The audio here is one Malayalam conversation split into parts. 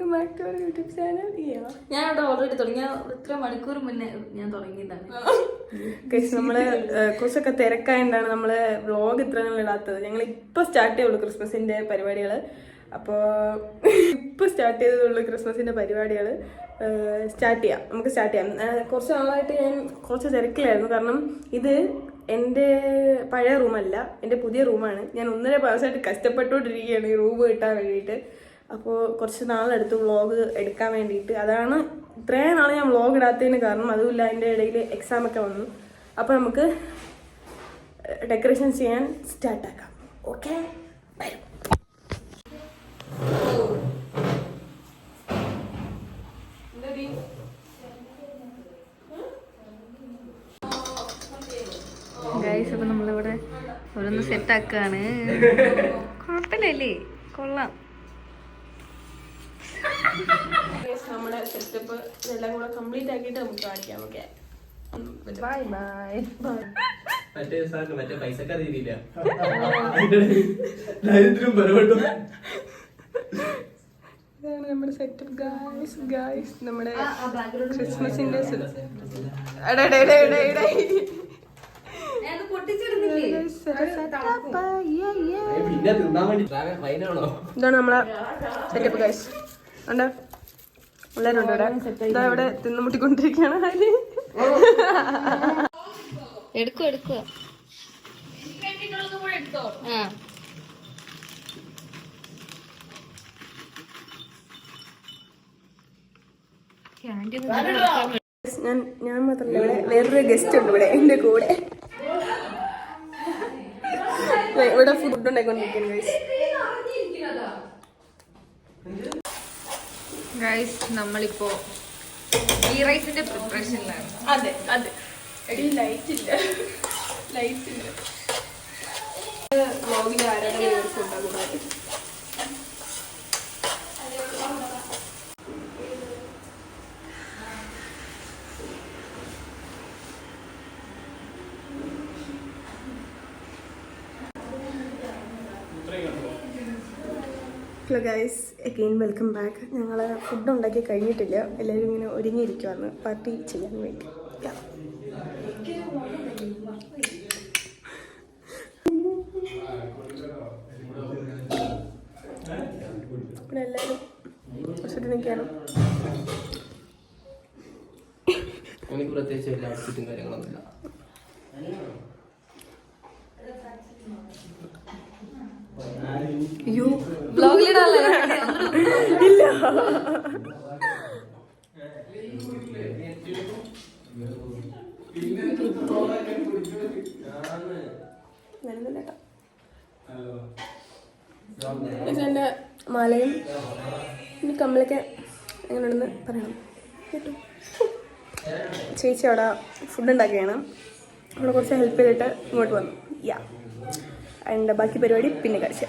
Welcome back to our YouTube channel. ഞാൻ അവിടെ ഓൾറെഡി തുടങ്ങിയ ഇത്ര മണിക്കൂർ മുന്നേ ഞാൻ തുടങ്ങിയതാണ്. നമ്മള് കുറച്ചൊക്കെ തിരക്കായതുകൊണ്ടാണ് നമ്മള് വ്ളോഗ് ഇത്ര ഇടാത്തത്. ഞങ്ങൾ ഇപ്പൊ സ്റ്റാർട്ട് ചെയ്യുള്ളൂ ക്രിസ്മസിന്റെ പരിപാടികള്. അപ്പോൾ ഇപ്പോൾ സ്റ്റാർട്ട് ചെയ്തതുള്ളൂ ക്രിസ്മസിന്റെ പരിപാടികൾ. നമുക്ക് സ്റ്റാർട്ട് ചെയ്യാം. കുറച്ച് നാളായിട്ട് ഞാൻ കുറച്ച് തിരക്കിലായിരുന്നു. കാരണം ഇത് എൻ്റെ പഴയ റൂമല്ല, എൻ്റെ പുതിയ റൂമാണ്. ഞാൻ 1.5 മാസമായിട്ട് കഷ്ടപ്പെട്ടുകൊണ്ടിരിക്കുകയാണ് ഈ റൂം കിട്ടാൻ വേണ്ടിയിട്ട്. അപ്പോൾ കുറച്ച് നാളെടുത്ത് വ്ളോഗ് എടുക്കാൻ വേണ്ടിയിട്ട്. അതാണ് ഇത്രയും നാൾ ഞാൻ വ്ളോഗ് ഇടാത്തതിന് കാരണം. അതുമില്ല, അതിൻ്റെ ഇടയിൽ എക്സാമൊക്കെ വന്നു. അപ്പോൾ നമുക്ക് ഡെക്കറേഷൻ ചെയ്യാൻ സ്റ്റാർട്ടാക്കാം. ഓക്കെ, വരും. ഗൈസ്, അപ്പം നമ്മളിവിടെ ഓരോന്ന് സെറ്റാക്കാണ്. കുഴപ്പമില്ലല്ലേ, കൊള്ളാം. നമ്മുടെ സെറ്റപ്പ് ഇതെല്ലാം കൂടെ കംപ്ലീറ്റ് ആക്കിയിട്ട് നമുക്ക് കാണിക്കാം. Okay, bye bye bye. മറ്റേ പൈസക്കാർ രീതിയില്ല ഇതാണ് നമ്മുടെ സെറ്റപ്പ് ഗായ്സ്. നമ്മുടെ ക്രിസ്മസിന്റെ ഇതാണ് നമ്മളെ സെറ്റപ്പ് ഗായ്സ്. ഉണ്ടോ? എല്ലാവരും ഉണ്ട് ഇവിടെ. ഇതാ ഇവിടെ തിന്നുമുട്ടിക്കൊണ്ടിരിക്കുകയാണ്. എടുക്കുക ഞാൻ മാത്രമല്ല, ഇവിടെ വേറൊരു ഗസ്റ്റ് ഉണ്ട് ഇവിടെ എന്റെ കൂടെ. ഇവിടെ ഫുഡ് ഉണ്ടായിക്കൊണ്ടിരിക്കുന്നു ഗൈസ്. നമ്മളിപ്പോ ഗീ റൈസിന്റെ പ്രിപ്പറേഷനിലാണ്. അതെ അതെ. ലൈറ്റ് ഇല്ല. വ്ളോഗിൽ ആരാധന ഉണ്ടാകുന്നത്. Hello guys, again welcome back. ഞങ്ങൾ ഫുഡ് ഉണ്ടാക്കി കഴിഞ്ഞിട്ടില്ല. എല്ലാവരും ഇങ്ങനെ ഒരുങ്ങിയിരിക്കുവാണ് പാർട്ടി ചെയ്യാൻ വേണ്ടി. ഇവിടെ എല്ലാവരും കുറച്ചിട്ട് നിൽക്കുകയാണ്. എനിക്ക് പ്രത്യേകിച്ച് എല്ലാ ഔട്ട്ഫിറ്റും കാര്യങ്ങളൊന്നുമില്ല. അയ്യോ, വ്ളോഗിലിടാല്ലേ? ഇല്ല. എൻ്റെ മാലയും ഇനി കമ്മലൊക്കെ എങ്ങനെയുണ്ടെന്ന് പറയണം കേട്ടോ. ചേച്ചി അവിടെ ഫുഡ് ഉണ്ടാക്കുകയാണ്. അവിടെ കുറച്ച് ഹെൽപ്പ് ചെയ്തിട്ട് ഇങ്ങോട്ട് വന്നു. അതിൻ്റെ ബാക്കി പരിപാടി പിന്നെ കഴിച്ചു.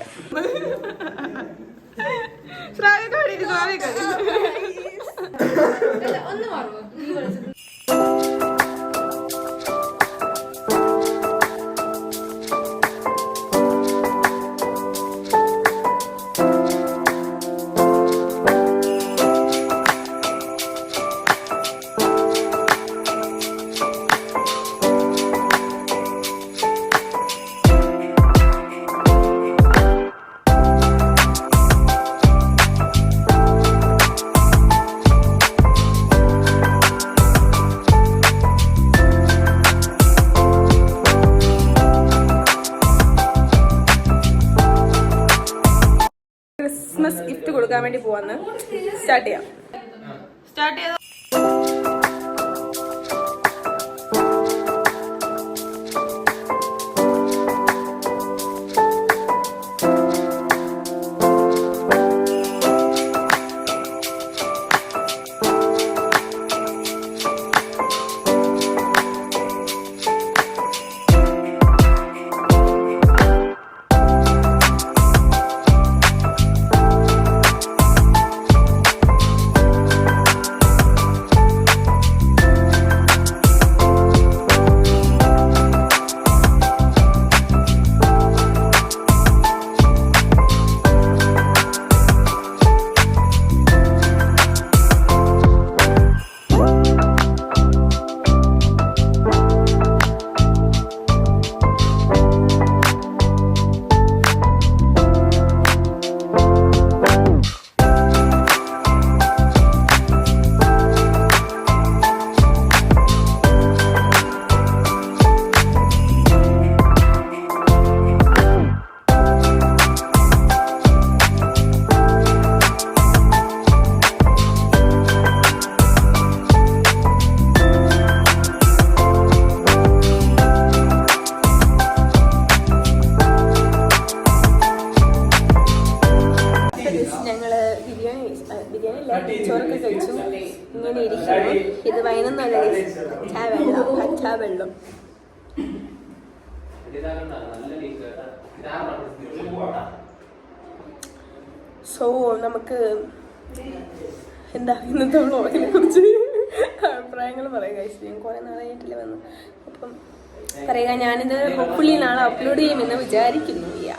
ക്രിസ്മസ് ഗിഫ്റ്റ് കൊടുക്കാൻ വേണ്ടി പോവാന്ന്. സ്റ്റാർട്ട് ചെയ്യാം. ബിരിയാണി ഇല്ല ചോറൊക്കെ കഴിച്ചു ഇങ്ങനെ ഇരിക്കുന്നു. ഇത് വൈകുന്നല്ല വെള്ളം സോ നമുക്ക് എന്താ ഇന്നത്തെ വ്ളോഗിനെ കുറിച്ച് അഭിപ്രായങ്ങൾ പറയുക. ഞാൻ കുറെ നാളായിട്ടില്ല വന്നു. അപ്പം പറയുക, ഞാനിത് ഹോപ്പ്ഫുള്ളി നാളെ അപ്ലോഡ് ചെയ്യുമെന്ന് വിചാരിക്കുന്നു. യാ